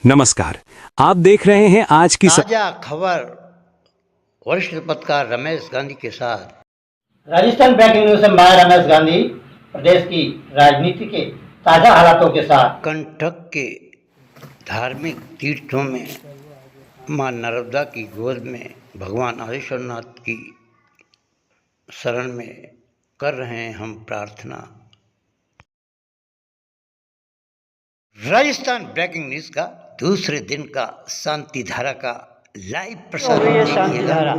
नमस्कार। आप देख रहे हैं आज की ताजा खबर वरिष्ठ पत्रकार रमेश गांधी के साथ। राजस्थान ब्रेकिंग न्यूज से मैं रमेश गांधी प्रदेश की राजनीति के ताजा हालातों के साथ। कंटक के धार्मिक तीर्थों में मां नर्मदा की गोद में भगवान आदिश्वरनाथ की शरण में कर रहे हैं हम प्रार्थना। राजस्थान ब्रेकिंग न्यूज का दूसरे दिन का शांति धारा का लाइव प्रसारण देखिएगा।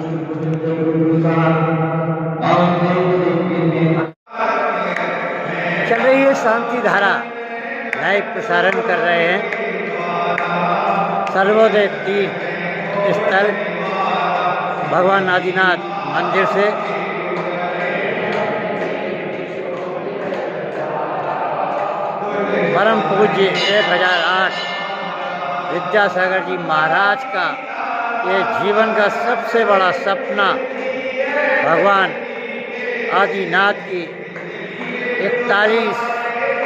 चल रही है शांति धारा, लाइव प्रसारण कर रहे हैं सर्वोदय तीर्थ स्थल भगवान आदिनाथ मंदिर से। परम पूज्य 1008 विद्यासागर जी महाराज का ये जीवन का सबसे बड़ा सपना भगवान आदिनाथ की 41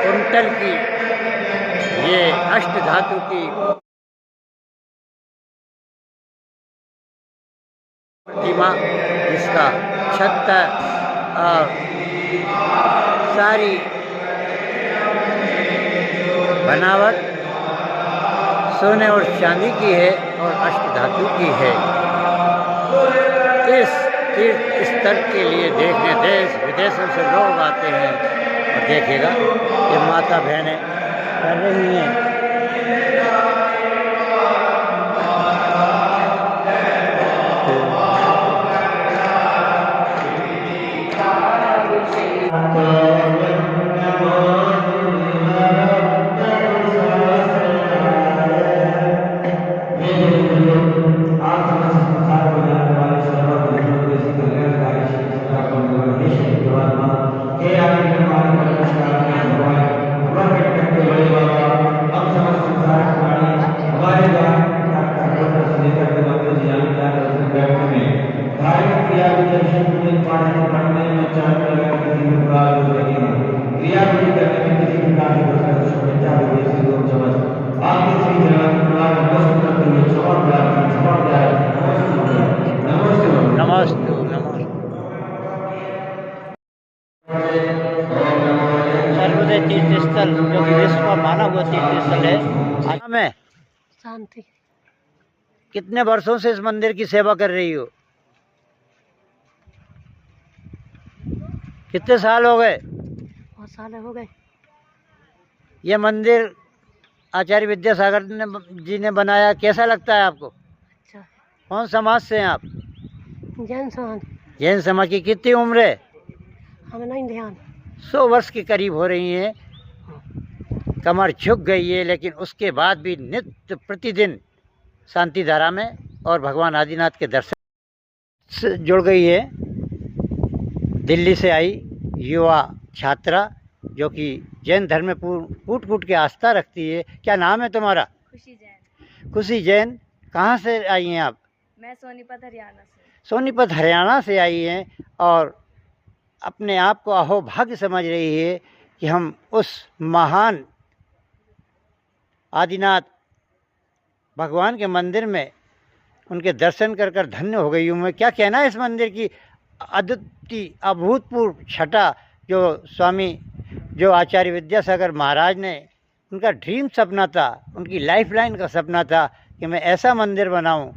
कुंटल की ये अष्ट धातु की प्रतिमा, जिसका छत्तर और सारी बनावट सोने और चांदी की है और अष्ट धातु की है। इस तीर्थ स्थल के लिए देखने देश विदेशों से लोग आते हैं और देखिएगा ये माता बहनें कर रही हैं। सर्वोदय तीर्थ स्थल जो कि विश्व का माना हुआ तीर्थ स्थल है। मैं शांति। कितने वर्षों से इस मंदिर की सेवा कर रही हो? कितने साल हो गए? बहुत साल हो गए। ये मंदिर आचार्य विद्यासागर जी ने बनाया, कैसा लगता है आपको? अच्छा। कौन समाज से हैं आप? जैन समाज। जैन समाज की कितनी उम्र है? हमें नहीं ध्यान। 100 वर्ष के करीब हो रही हैं। कमर झुक गई है, लेकिन उसके बाद भी नित्य प्रतिदिन शांति धारा में और भगवान आदिनाथ के दर्शन से जुड़ गई है। दिल्ली से आई युवा छात्रा जो कि जैन धर्म में कूट कूट के आस्था रखती है। क्या नाम है तुम्हारा? खुशी जैन। खुशी जैन। कहाँ से आई हैं आप? मैं सोनीपत हरियाणा से। सोनीपत हरियाणा से आई हैं और अपने आप को अहोभाग्य समझ रही है कि हम उस महान आदिनाथ भगवान के मंदिर में उनके दर्शन कर कर धन्य हो गई हूँ। मैं क्या कहना है इस मंदिर की अद्वितीय अभूतपूर्व छटा जो स्वामी जो आचार्य विद्यासागर महाराज ने, उनका ड्रीम सपना था, उनकी लाइफलाइन का सपना था कि मैं ऐसा मंदिर बनाऊं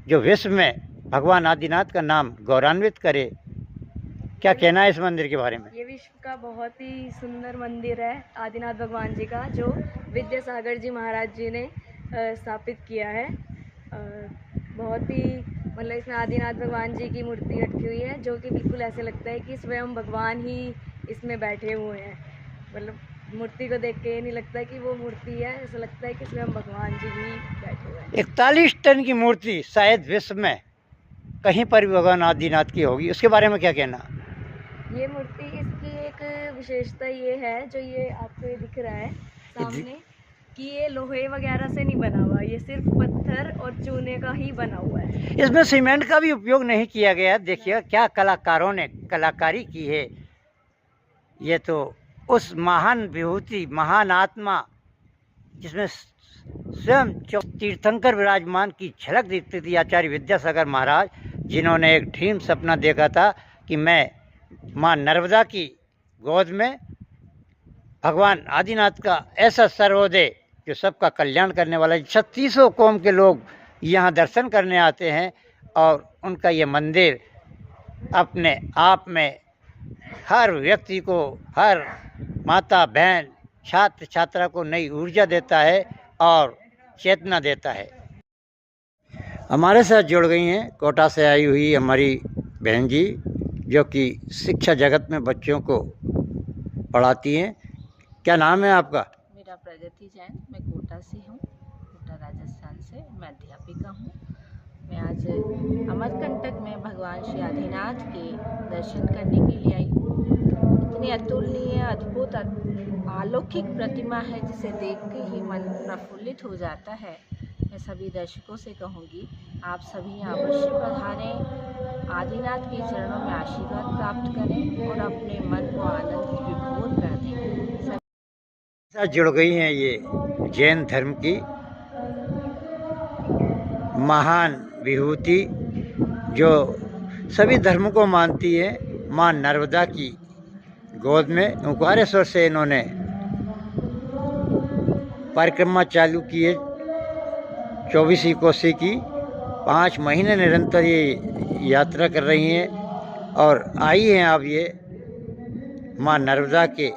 जो विश्व में भगवान आदिनाथ का नाम गौरवान्वित करे। क्या कहना है इस मंदिर के बारे में? ये विश्व का बहुत ही सुंदर मंदिर है आदिनाथ भगवान जी का, जो विद्यासागर जी महाराज जी ने स्थापित किया है। बहुत ही मतलब इसमें आदिनाथ भगवान जी की मूर्ति रखी हुई है, जो कि बिल्कुल ऐसे लगता है कि स्वयं भगवान ही इसमें बैठे हुए हैं। मतलब मूर्ति को देख के ये नहीं लगता कि वो मूर्ति है, ऐसा लगता है कि स्वयं भगवान जी ही बैठे हुए हैं। 41 टन की मूर्ति शायद विश्व में कहीं पर भी भगवान आदिनाथ की होगी, उसके बारे में क्या कहना? ये मूर्ति, इसकी एक विशेषता ये है, जो ये आपको ये दिख रहा है सामने, कि ये लोहे वगैरह से नहीं बना हुआ, ये सिर्फ पत्थर और चूने का ही बना हुआ है। इसमें सीमेंट का भी उपयोग नहीं किया गया। देखिए क्या कलाकारों ने कलाकारी की है। ये तो उस महान विभूति, महान आत्मा जिसमें स्वयं तीर्थंकर विराजमान की झलक दिखती थी आचार्य विद्यासागर महाराज, जिन्होंने एक ड्रीम सपना देखा था कि मैं माँ नर्मदा की गोद में भगवान आदिनाथ का ऐसा सर्वोदय जो सबका कल्याण करने वाला है। 3600 कौम के लोग यहाँ दर्शन करने आते हैं और उनका ये मंदिर अपने आप में हर व्यक्ति को, हर माता बहन, छात्र छात्रा को नई ऊर्जा देता है और चेतना देता है। हमारे साथ जुड़ गई हैं कोटा से आई हुई हमारी बहन जी, जो कि शिक्षा जगत में बच्चों को पढ़ाती हैं। क्या नाम है आपका? मेरा प्रगति जैन, मैं कोटा से हूँ, कोटा राजस्थान से। मैं अध्यापिका हूँ। मैं आज अमरकंटक में भगवान श्री आदिनाथ के दर्शन करने के लिए आई हूँ। इतनी अतुलनीय, अद्भुत, अलौकिक प्रतिमा है जिसे देख के ही मन प्रफुल्लित हो जाता है। मैं सभी दर्शकों से कहूँगी, आप सभी यहाँ अवश्य पधारें, आदिनाथ के चरणों में आशीर्वाद प्राप्त करें और अपने मन को आनंद विभोर कर दें। साथ जुड़ गई हैं ये जैन धर्म की महान विभूति, जो सभी धर्मों को मानती है। माँ नर्मदा की गोद में ओंकारेश्वर से इन्होंने परिक्रमा चालू की है, 24 कोसी की। 5 महीने निरंतर ये यात्रा कर रही हैं और आई हैं आप ये माँ नर्मदा के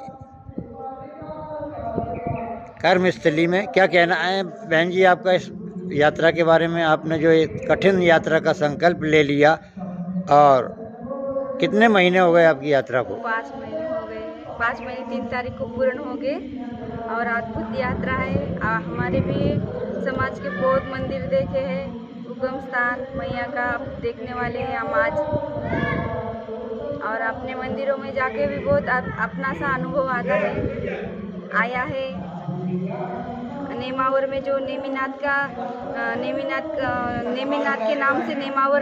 कर्मस्थली में। क्या कहना है बहन जी आपका इस यात्रा के बारे में? आपने जो एक कठिन यात्रा का संकल्प ले लिया, और कितने महीने हो गए आपकी यात्रा को? 5 महीने हो गए। 5 महीने 3 तारीख को पूर्ण हो गए और अद्भुत यात्रा है। हमारे भी समाज के बहुत मंदिर देखे हैं, उगम स्थान मैया का देखने वाले हैं हम आज, और अपने मंदिरों में जाके भी बहुत अपना सा अनुभव आता है, आया है। नेमावर में जो नेमिनाथ के नाम से नेमावर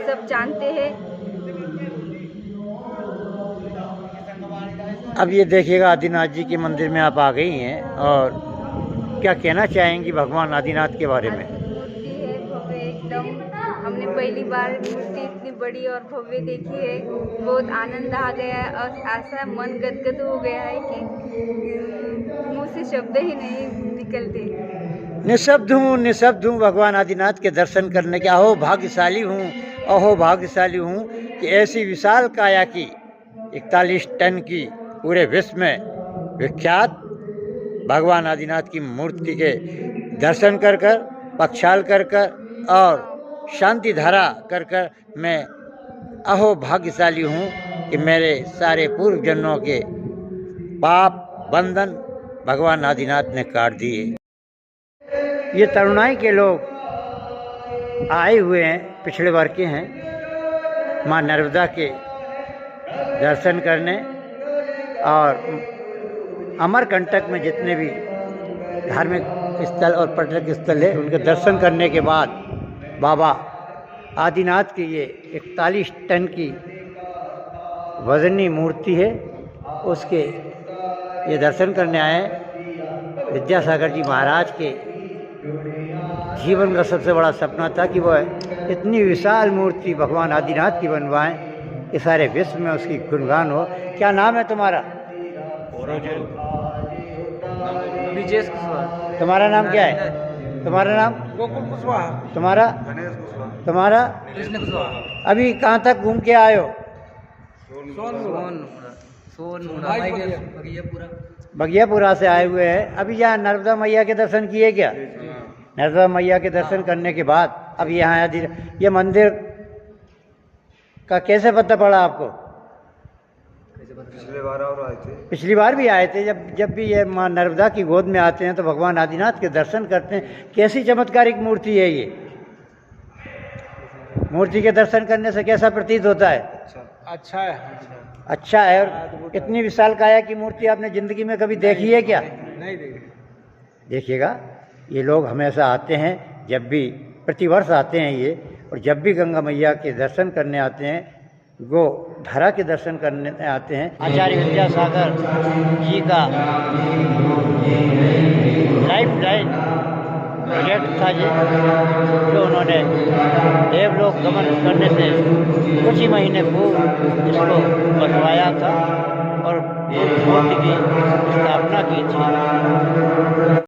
सब जानते हैं। अब ये देखिएगा, आदिनाथ जी के मंदिर में आप आ गई हैं, और क्या कहना चाहेंगी भगवान आदिनाथ के बारे में? मूर्ति है भव्य एकदम। हमने पहली बार मूर्ति इतनी बड़ी और भव्य देखी है, बहुत आनंद आ गया है और ऐसा मन गदगद हो गया है कि मुँह से शब्द ही नहीं निकलते। निशब्द हूँ भगवान आदिनाथ के दर्शन करने के। अहो भाग्यशाली हूँ कि ऐसी विशाल काया की 41 टन की पूरे विश्व में विख्यात भगवान आदिनाथ की मूर्ति के दर्शन कर कर, पक्षाल कर कर और शांति धारा कर कर मैं अहो भाग्यशाली हूँ कि मेरे सारे पूर्व जन्मों के पाप बंधन भगवान आदिनाथ ने काट दिए। ये तरुणाई के लोग आए हुए हैं, पिछड़े वर्ग के हैं, माँ नर्मदा के दर्शन करने, और अमरकंटक में जितने भी धार्मिक स्थल और पर्यटक स्थल है उनके दर्शन करने के बाद बाबा आदिनाथ की ये 41 टन की वजनी मूर्ति है, उसके ये दर्शन करने आए। विद्यासागर जी महाराज के जीवन का सबसे बड़ा सपना था कि वह इतनी विशाल मूर्ति भगवान आदिनाथ की बनवाएं कि सारे विश्व में उसकी गुणगान हो। क्या नाम है तुम्हारा? विजेश कुशवाहा। तुम्हारा नाम क्या है? तुम्हारा नाम? गोकुल कुशवाहा। तुम्हारा? गणेश कुशवाहा। तुम्हारा? कृष्ण कुशवाहा। अभी कहाँ तक घूम के आए हो? बगियापुरा से आए हुए हैं। अभी यहाँ नर्मदा मैया के दर्शन किए क्या? नर्मदा मैया के दर्शन करने के बाद अब यहाँ ये मंदिर का कैसे पता पड़ा आपको? पिछले बार और आए थे। पिछली बार भी आए थे। जब भी ये माँ नर्मदा की गोद में आते हैं तो भगवान आदिनाथ के दर्शन करते हैं। कैसी चमत्कारिक मूर्ति है ये? मूर्ति के दर्शन करने से कैसा प्रतीत होता है? अच्छा है। अच्छा है। और इतनी विशाल काया की मूर्ति आपने जिंदगी में कभी देखी है क्या? नहीं देखी। देखिएगा, ये लोग हमेशा आते हैं, जब भी प्रतिवर्ष आते हैं ये, और जब भी गंगा मैया के दर्शन करने आते हैं, गो धारा के दर्शन करने आते हैं। आचार्य विद्यासागर जी का लाइफ लाइन प्रोजेक्ट था ये, जो उन्होंने देवलोक गमन करने से कुछ ही महीने पूर्व इसको बनवाया था और मूर्ति की स्थापना की थी।